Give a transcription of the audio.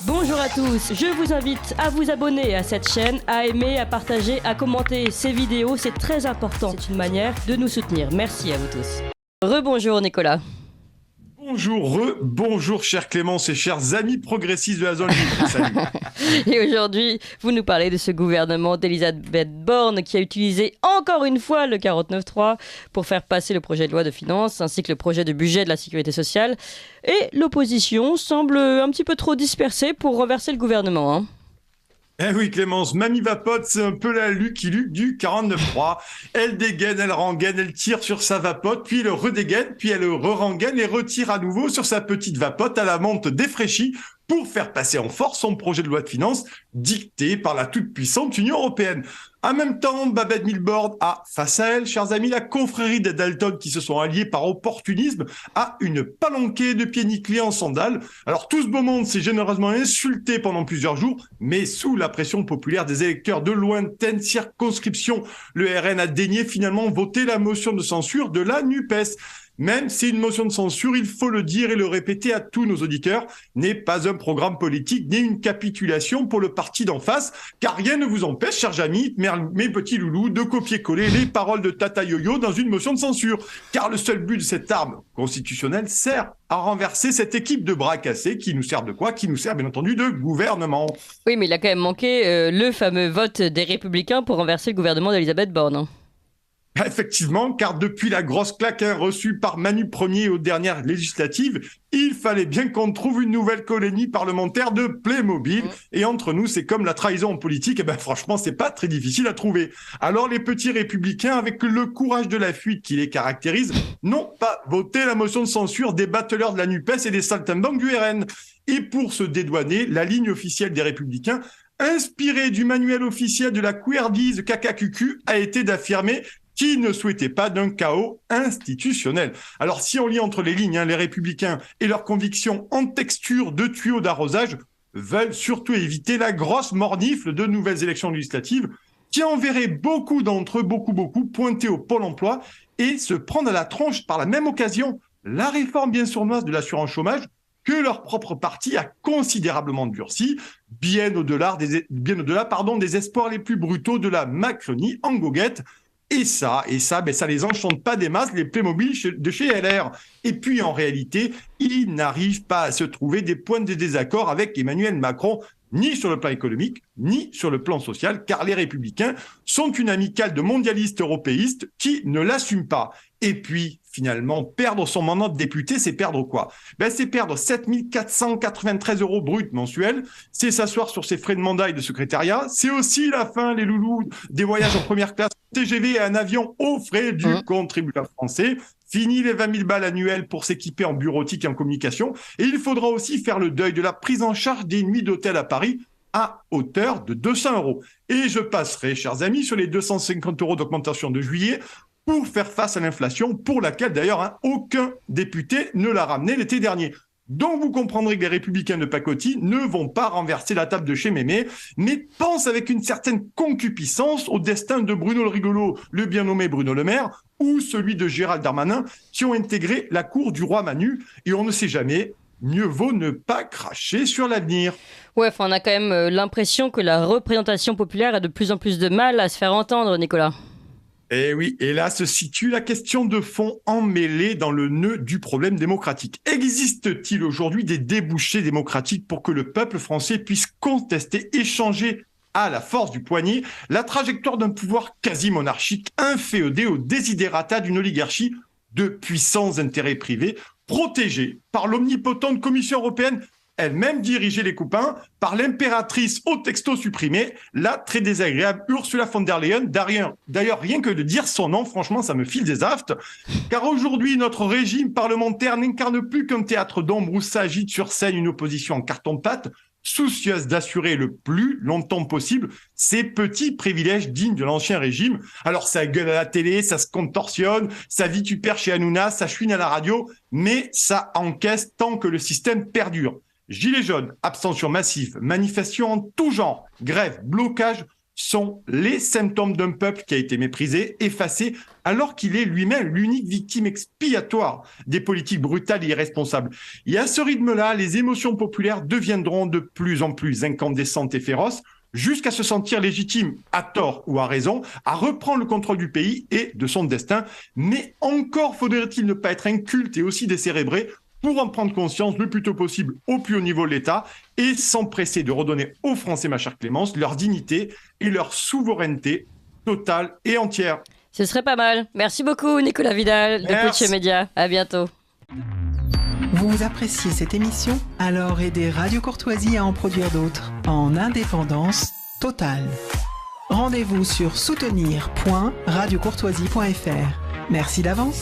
Bonjour à tous, je vous invite à vous abonner à cette chaîne, à aimer, à partager, à commenter ces vidéos, c'est très important. C'est une manière de nous soutenir. Merci à vous tous. Rebonjour Nicolas. Bonjour chers Clémence et chers amis progressistes de la zone libre. Salut. Et aujourd'hui, vous nous parlez de ce gouvernement d'Elisabeth Borne qui a utilisé encore une fois le 49.3 pour faire passer le projet de loi de finances ainsi que le projet de budget de la sécurité sociale. Et l'opposition semble un petit peu trop dispersée pour renverser le gouvernement, hein. Eh oui Clémence, Mamie Vapote, c'est un peu la Lucky Luke du 49.3. Elle dégaine, elle rengaine, elle tire sur sa vapote, puis elle redégaine, puis elle re-rengaine et retire à nouveau sur sa petite vapote à la menthe défraîchie pour faire passer en force son projet de loi de finances dicté par la toute-puissante Union européenne. En même temps, Babette Milborn a, face à elle, chers amis, la confrérie des Dalton qui se sont alliés par opportunisme à une palanquée de pieds nickelés en sandales. Alors tout ce beau monde s'est généreusement insulté pendant plusieurs jours, mais sous la pression populaire des électeurs de lointaines circonscriptions, le RN a daigné finalement voter la motion de censure de la NUPES. Même si une motion de censure, il faut le dire et le répéter à tous nos auditeurs, n'est pas un programme politique ni une capitulation pour le parti d'en face, car rien ne vous empêche, chers amis, mes petits loulous, de copier-coller les paroles de Tata Yo-Yo dans une motion de censure. Car le seul but de cette arme constitutionnelle sert à renverser cette équipe de bras cassés qui nous sert de quoi? Qui nous sert bien entendu de gouvernement. Oui, mais il a quand même manqué le fameux vote des Républicains pour renverser le gouvernement d'Elisabeth Borne, hein. Effectivement, car depuis la grosse claque reçue par Manu Premier aux dernières législatives, il fallait bien qu'on trouve une nouvelle colonie parlementaire de Playmobil. Et entre nous, c'est comme la trahison en politique, et ben franchement, c'est pas très difficile à trouver. Alors les petits républicains, avec le courage de la fuite qui les caractérise, n'ont pas voté la motion de censure des battleurs de la NUPES et des saltimbanques du RN. Et pour se dédouaner, la ligne officielle des républicains, inspirée du manuel officiel de la couardise caca-cucu, a été d'affirmer qui ne souhaitait pas d'un chaos institutionnel. Alors si on lit entre les lignes, les républicains et leurs convictions en texture de tuyaux d'arrosage veulent surtout éviter la grosse mornifle de nouvelles élections législatives qui enverraient beaucoup d'entre eux, beaucoup, pointer au Pôle emploi et se prendre à la tronche par la même occasion la réforme bien sournoise de l'assurance chômage que leur propre parti a considérablement durci, bien au-delà des espoirs les plus brutaux de la Macronie en goguette. Et ça, ça les enchante pas des masses, les Playmobil de chez LR. Et puis, en réalité, ils n'arrivent pas à se trouver des points de désaccord avec Emmanuel Macron, ni sur le plan économique, ni sur le plan social, car les Républicains sont une amicale de mondialistes européistes qui ne l'assument pas. Et puis, finalement, perdre son mandat de député, c'est perdre quoi? C'est perdre 7 493 € bruts mensuels, c'est s'asseoir sur ses frais de mandat et de secrétariat, c'est aussi la fin, les loulous, des voyages en première classe TGV et un avion aux frais du contribuable français. Fini les 20 000 balles annuelles pour s'équiper en bureautique et en communication. Et il faudra aussi faire le deuil de la prise en charge des nuits d'hôtel à Paris à hauteur de 200 €. Et je passerai, chers amis, sur les 250 € d'augmentation de juillet pour faire face à l'inflation, pour laquelle d'ailleurs aucun député ne l'a ramené l'été dernier. Donc vous comprendrez que les républicains de pacotille ne vont pas renverser la table de chez Mémé, mais pensent avec une certaine concupiscence au destin de Bruno le rigolo, le bien nommé Bruno Le Maire, ou celui de Gérald Darmanin, qui ont intégré la cour du roi Manu, et on ne sait jamais, mieux vaut ne pas cracher sur l'avenir. Ouais, on a quand même l'impression que la représentation populaire a de plus en plus de mal à se faire entendre, Nicolas. Et oui, et là se situe la question de fond emmêlée dans le nœud du problème démocratique. Existe-t-il aujourd'hui des débouchés démocratiques pour que le peuple français puisse contester, échanger à la force du poignet la trajectoire d'un pouvoir quasi monarchique inféodé aux desiderata d'une oligarchie de puissants intérêts privés protégés par l'omnipotente Commission européenne, elle-même dirigée, les copains, par l'impératrice au texto supprimé, la très désagréable Ursula von der Leyen. D'ailleurs, rien que de dire son nom, franchement, ça me file des aftes. Car aujourd'hui, notre régime parlementaire n'incarne plus qu'un théâtre d'ombre où s'agite sur scène une opposition en carton-pâte, soucieuse d'assurer le plus longtemps possible ses petits privilèges dignes de l'ancien régime. Alors ça gueule à la télé, ça se contorsionne, ça vitupère chez Hanouna, ça chouine à la radio, mais ça encaisse tant que le système perdure. Gilets jaunes, abstention massive, manifestations en tout genre, grève, blocage, sont les symptômes d'un peuple qui a été méprisé, effacé, alors qu'il est lui-même l'unique victime expiatoire des politiques brutales et irresponsables. Et à ce rythme-là, les émotions populaires deviendront de plus en plus incandescentes et féroces, jusqu'à se sentir légitime, à tort ou à raison, à reprendre le contrôle du pays et de son destin. Mais encore faudrait-il ne pas être inculte et aussi décérébré pour en prendre conscience le plus tôt possible au plus haut niveau de l'État et s'empresser de redonner aux Français, ma chère Clémence, leur dignité et leur souveraineté totale et entière. Ce serait pas mal. Merci beaucoup, Nicolas Vidal de Pitch Média. À bientôt. Vous appréciez cette émission? Alors aidez Radio Courtoisie à en produire d'autres en indépendance totale. Rendez-vous sur soutenir.radiocourtoisie.fr. Merci d'avance.